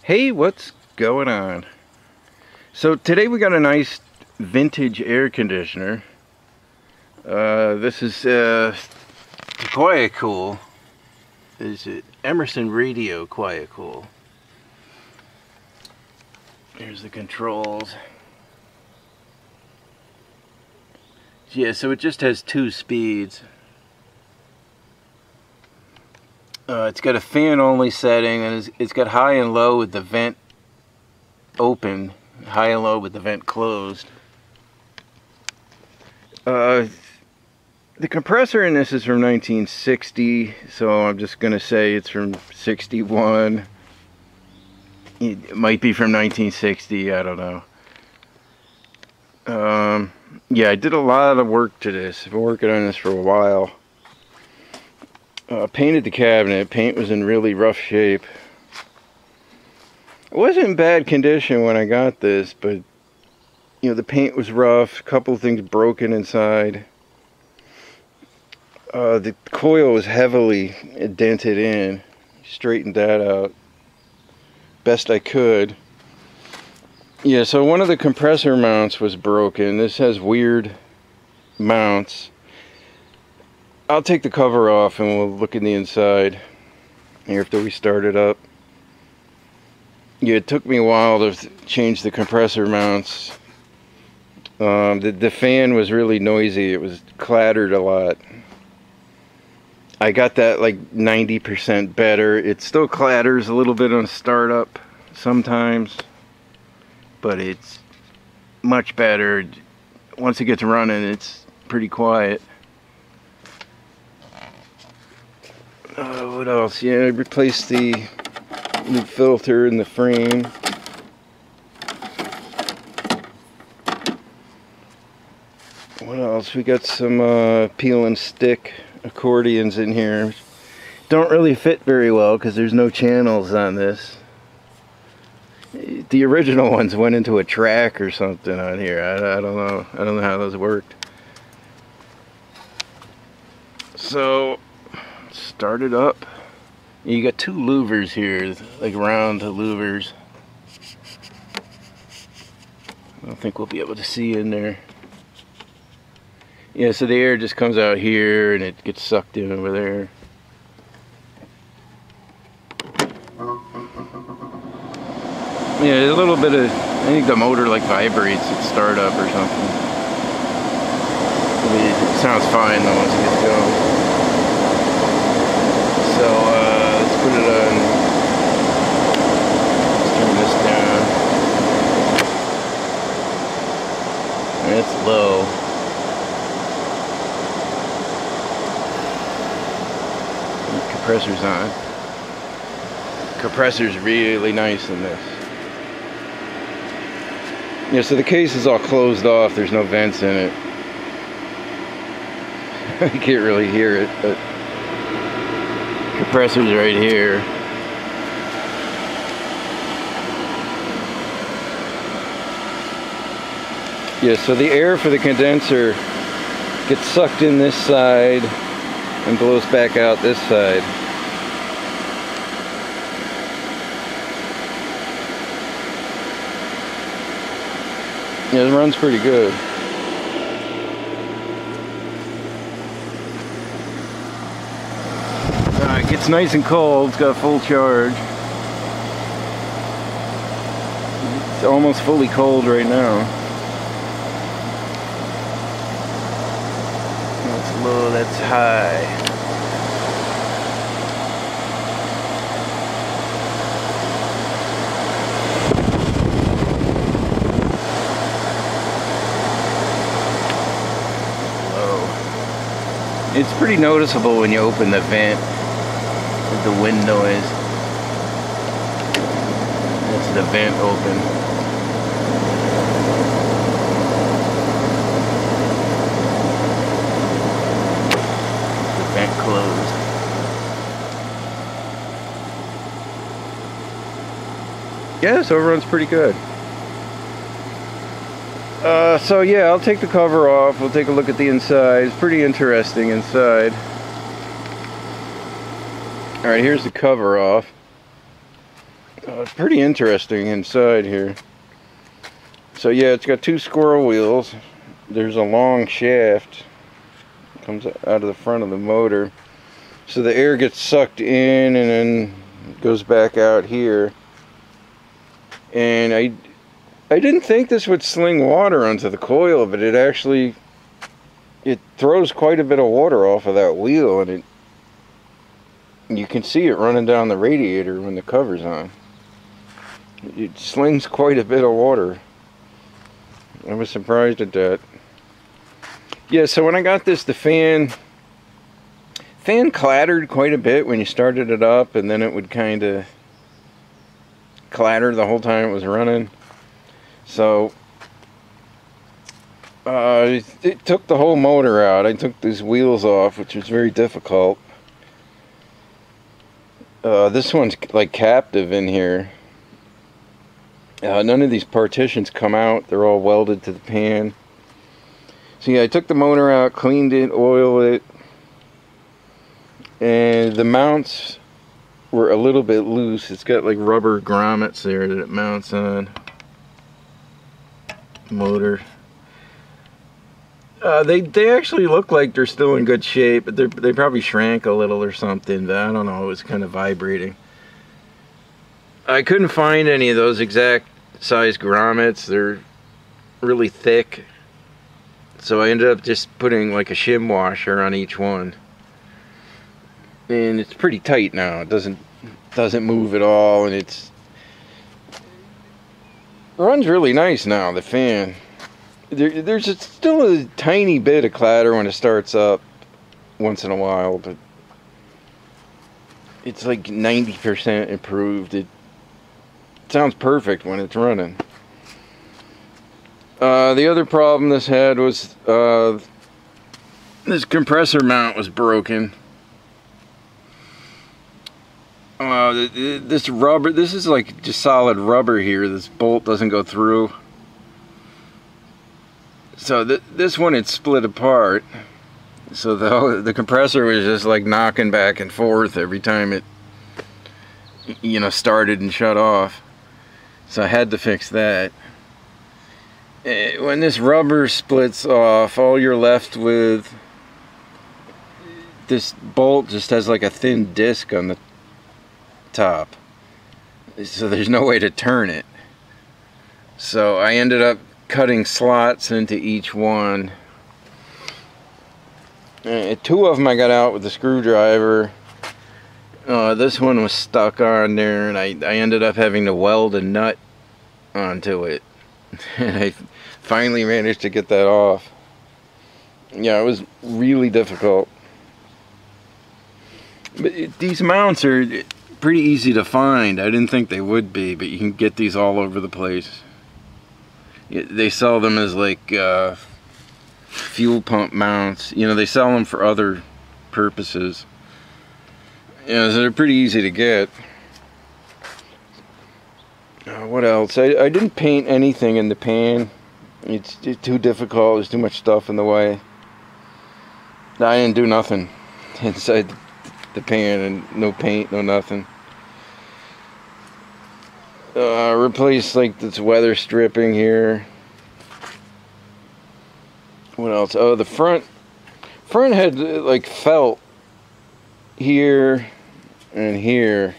Hey, what's going on? So today we got a nice vintage air conditioner. This is Kool. Is it Emerson radio Kool? Here's the controls. Yeah, so it just has 2 speeds. It's got a fan only setting, and it's got high and low with the vent open, high and low with the vent closed. The compressor in this is from 1960, so I'm just gonna say it's from 61. It might be from 1960, I don't know. Yeah, I did a lot of work to this. I've been working on this for a while. Painted the cabinet. Paint was in really rough shape. It wasn't in bad condition when I got this, but you know, the paint was rough, a couple of things broken inside. The coil was heavily dented in. Straightened that out best I could. Yeah, so one of the compressor mounts was broken. This has weird mounts. I'll take the cover off and we'll look in the inside here after we start it up. Yeah, it took me a while to change the compressor mounts. The fan was really noisy. It was clattered a lot. I got that like 90% better. It still clatters a little bit on startup sometimes, but it's much better. Once it gets running, it's pretty quiet. What else? Yeah, I replaced the new filter in the frame. What else? We got some peel and stick accordions in here. Don't really fit very well because there's no channels on this. The original ones went into a track or something on here. I don't know. I don't know how those worked. So start it up. You got 2 louvers here, like round louvers. I don't think we'll be able to see in there. Yeah, so the air just comes out here and it gets sucked in over there. Yeah, a little bit of, I think the motor like vibrates at startup or something. It sounds fine though once it gets going. So let's put it on. Let's turn this down. It's low. The compressor's on. The compressor's really nice in this. Yeah, so the case is all closed off. There's no vents in it. You can't really hear it, but compressor's right here. Yeah, so the air for the condenser gets sucked in this side and blows back out this side. Yeah, it runs pretty good. It gets nice and cold. It's got full charge. It's almost fully cold right now. That's low, that's high. Low. It's pretty noticeable when you open the vent. The wind noise. That's the vent open. The vent closed. Yeah, so it runs pretty good. So yeah, I'll take the cover off. We'll take a look at the inside. It's pretty interesting inside. Alright, here's the cover off. Pretty interesting inside here. So yeah, it's got two squirrel wheels. There's a long shaft. Comes out of the front of the motor. So the air gets sucked in and then goes back out here. And I didn't think this would sling water onto the coil, but it throws quite a bit of water off of that wheel, and you can see it running down the radiator when the cover's on. It slings quite a bit of water. I was surprised at that. Yeah, so when I got this, the fan clattered quite a bit when you started it up, and then it would kind of clatter the whole time it was running. So it took the whole motor out. I took these wheels off, which was very difficult. This one's like captive in here. None of these partitions come out. They're all welded to the pan. So yeah, I took the motor out, cleaned it, oiled it, and the mounts were a little bit loose. It's got like rubber grommets there that it mounts on. Motor. They actually look like they're still in good shape, but they probably shrank a little or something. But I don't know. It was kind of vibrating. I couldn't find any of those exact size grommets. They're really thick. So I ended up just putting like a shim washer on each one. And it's pretty tight now. It doesn't move at all, and it runs really nice now, the fan. There's still a tiny bit of clatter when it starts up once in a while, but it's like 90% improved. It sounds perfect when it's running. The other problem this had was this compressor mount was broken. This rubber, this is like just solid rubber here. This bolt doesn't go through. So this one had split apart. So the compressor was just like knocking back and forth every time it, you know, started and shut off. So I had to fix that. When this rubber splits off, all you're left with, this bolt just has like a thin disc on the top. So there's no way to turn it. So I ended up cutting slots into each one. Two of them I got out with the screwdriver. This one was stuck on there, and I ended up having to weld a nut onto it. And I finally managed to get that off. Yeah, it was really difficult. But these mounts are pretty easy to find. I didn't think they would be, but you can get these all over the place. They sell them as like fuel pump mounts. You know, they sell them for other purposes. Yeah, so they're pretty easy to get. What else? I didn't paint anything in the pan. It's too difficult. There's too much stuff in the way. I didn't do nothing inside the pan, and no paint, no nothing. Replaced like this weather stripping here. What else? Oh, the front had like felt here and here.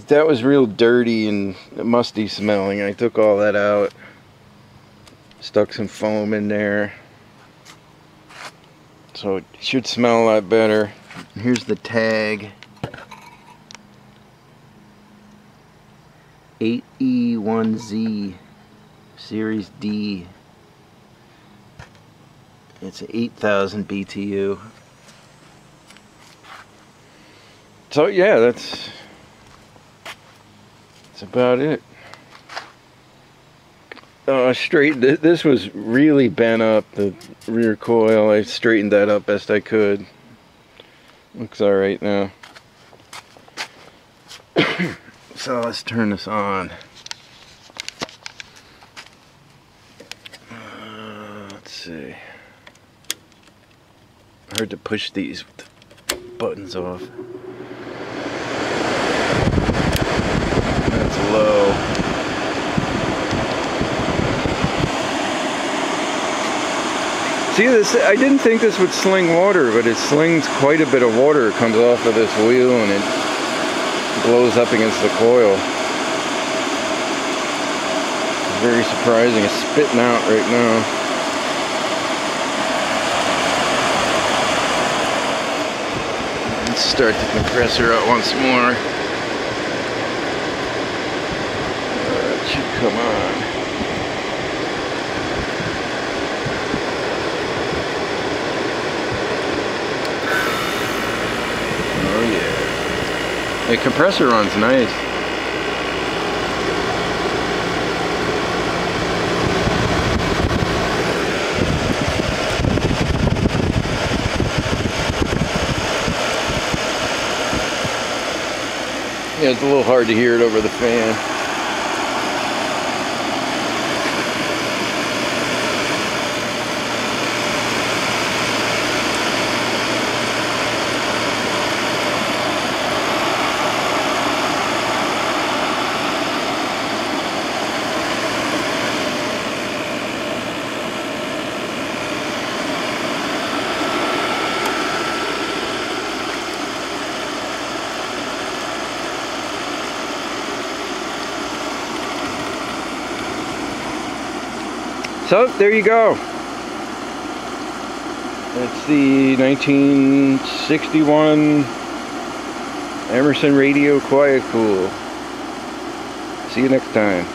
That was real dirty and musty smelling. I took all that out. Stuck some foam in there. So it should smell a lot better. Here's the tag. 8E1Z Series D. It's 8,000 BTU. So yeah, that's about it. This was really bent up, the rear coil. I straightened that up best I could. Looks alright now. So let's turn this on. Let's see. Hard to push these with the buttons off. See this, I didn't think this would sling water, but it slings quite a bit of water. It comes off of this wheel and it blows up against the coil. It's very surprising. It's spitting out right now. Let's start the compressor out once more. It should come on. The compressor runs nice. Yeah, it's a little hard to hear it over the fan. So, there you go. That's the 1961 Emerson Radio Quiet Kool. See you next time.